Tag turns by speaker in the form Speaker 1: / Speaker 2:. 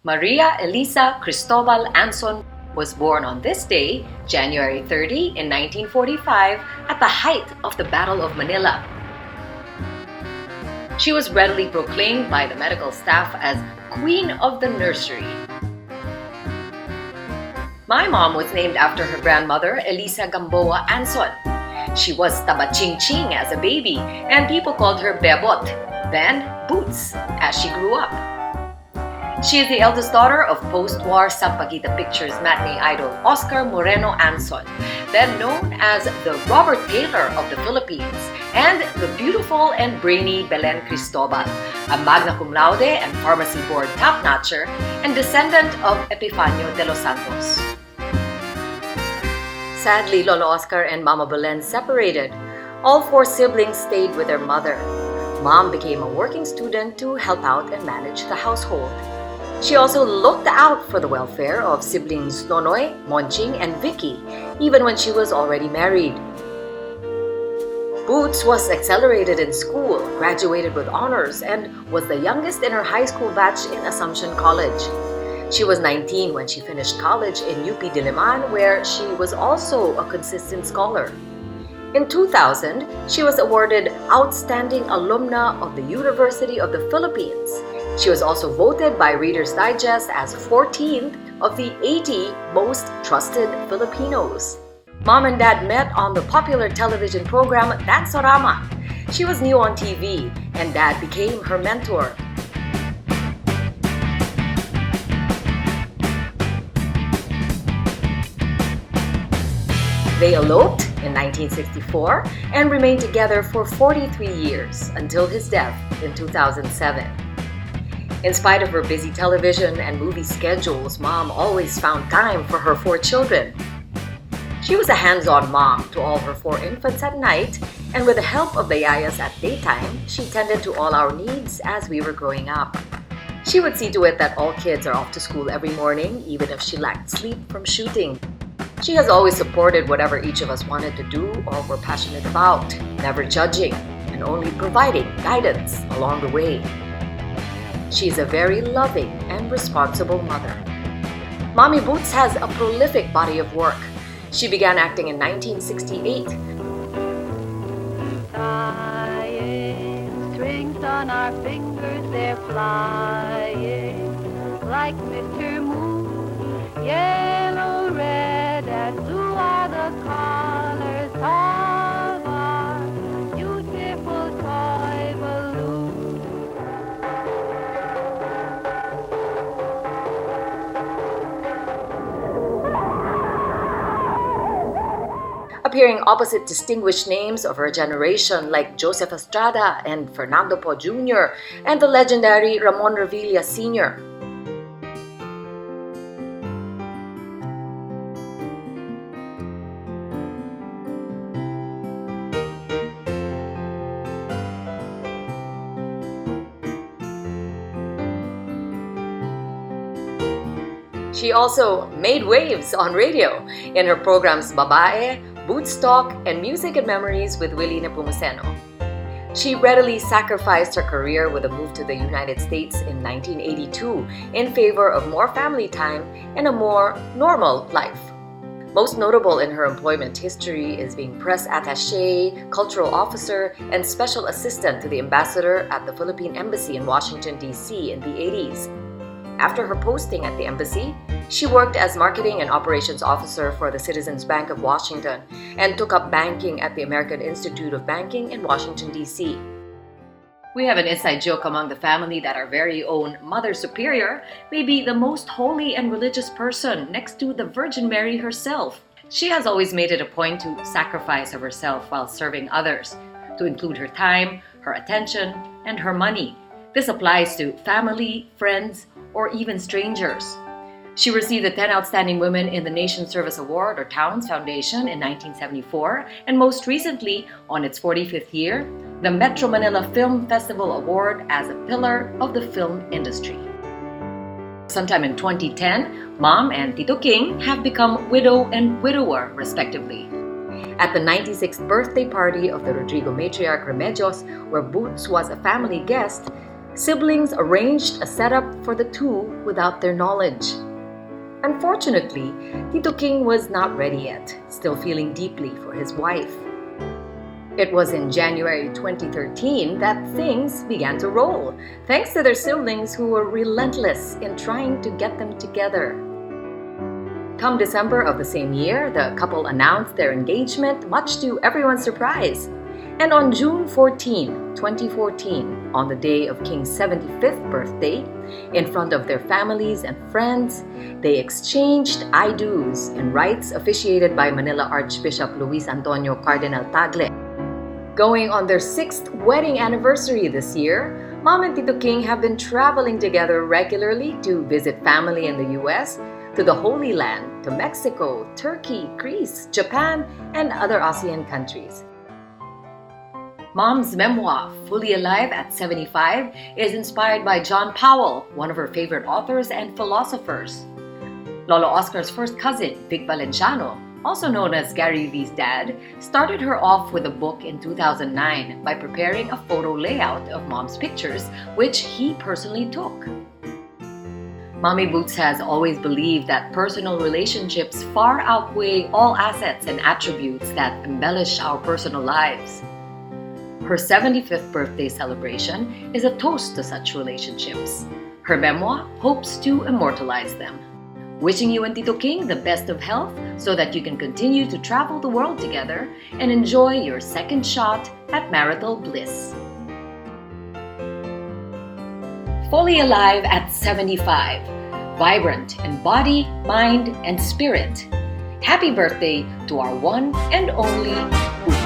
Speaker 1: Maria Elisa Cristobal Anson was born on this day, January 30, in 1945, at the height of the Battle of Manila. She was readily proclaimed by the medical staff as Queen of the Nursery. My mom was named after her grandmother, Elisa Gamboa Anson. She was taba-ching-ching as a baby, and people called her Bebot, then Boots, as she grew up. She is the eldest daughter of post-war Sampaguita Pictures matinee idol Oscar Moreno Anson, then known as the Robert Taylor of the Philippines, and the beautiful and brainy Belen Cristobal, a magna cum laude and pharmacy board top-notcher and descendant of Epifanio de los Santos. Sadly, Lolo Oscar and Mama Belen separated. All four siblings stayed with their mother. Mom became a working student to help out and manage the household. She also looked out for the welfare of siblings Nonoy, Monching, and Vicky, even when she was already married. Boots was accelerated in school, graduated with honors, and was the youngest in her high school batch in Assumption College. She was 19 when she finished college in UP Diliman, where she was also a consistent scholar. In 2000, she was awarded Outstanding Alumna of the University of the Philippines. She was also voted by Reader's Digest as 14th of the 80 most trusted Filipinos. Mom and Dad met on the popular television program Dansorama. She was new on TV, and Dad became her mentor. They eloped in 1964 and remained together for 43 years until his death in 2007. In spite of her busy television and movie schedules, Mom always found time for her four children. She was a hands-on mom to all her four infants at night, and with the help of the yayas at daytime, she tended to all our needs as we were growing up. She would see to it that all kids are off to school every morning, even if she lacked sleep from shooting. She has always supported whatever each of us wanted to do or were passionate about, never judging, and only providing guidance along the way. She is a very loving and responsible mother. Mommy Boots has a prolific body of work. She began acting in 1968.
Speaker 2: Sighing, strings on our fingers, they're flying like Mr. Moon. Yellow, red, and blue are the colors of our beautiful toy balloon.
Speaker 1: Appearing opposite distinguished names of her generation like Joseph Estrada and Fernando Po Jr. and the legendary Ramon Revilla Sr. She also made waves on radio in her programs Babae, Boots Talk, and Music and Memories with Willie Nepomuceno. She readily sacrificed her career with a move to the United States in 1982 in favor of more family time and a more normal life. Most notable in her employment history is being press attaché, cultural officer, and special assistant to the ambassador at the Philippine Embassy in Washington, D.C. in the 80s. After her posting at the embassy, she worked as marketing and operations officer for the Citizens Bank of Washington and took up banking at the American Institute of Banking in Washington, D.C. We have an inside joke among the family that our very own Mother Superior may be the most holy and religious person next to the Virgin Mary herself. She has always made it a point to sacrifice of herself while serving others, to include her time, her attention, and her money. This applies to family, friends, or even strangers. She received the 10 Outstanding Women in the Nation Service Award or Towns Foundation in 1974, and most recently, on its 45th year, the Metro Manila Film Festival Award as a pillar of the film industry. Sometime in 2010, Mom and Tito King have become widow and widower, respectively. At the 96th birthday party of the Rodrigo matriarch Remedios, where Boots was a family guest, Siblings arranged a setup for the two without their knowledge. Unfortunately, Tito King was not ready yet, still feeling deeply for his wife. It was in January 2013 that things began to roll, thanks to their siblings who were relentless in trying to get them together. Come December of the same year, the couple announced their engagement, much to everyone's surprise. And on June 14, 2014, on the day of King's 75th birthday, in front of their families and friends, they exchanged I do's in rites officiated by Manila Archbishop Luis Antonio Cardinal Tagle. Going on their 6th wedding anniversary this year, Mom and Tito King have been traveling together regularly to visit family in the US, to the Holy Land, to Mexico, Turkey, Greece, Japan, and other ASEAN countries. Mom's memoir, Fully Alive at 75, is inspired by John Powell, one of her favorite authors and philosophers. Lolo Oscar's first cousin, Vic Valenciano, also known as Gary V's dad, started her off with a book in 2009 by preparing a photo layout of Mom's pictures, which he personally took. Mommy Boots has always believed that personal relationships far outweigh all assets and attributes that embellish our personal lives. Her 75th birthday celebration is a toast to such relationships. Her memoir hopes to immortalize them. Wishing you and Tito King the best of health so that you can continue to travel the world together and enjoy your second shot at marital bliss. Fully Alive at 75. Vibrant in body, mind, and spirit. Happy birthday to our one and only Boots.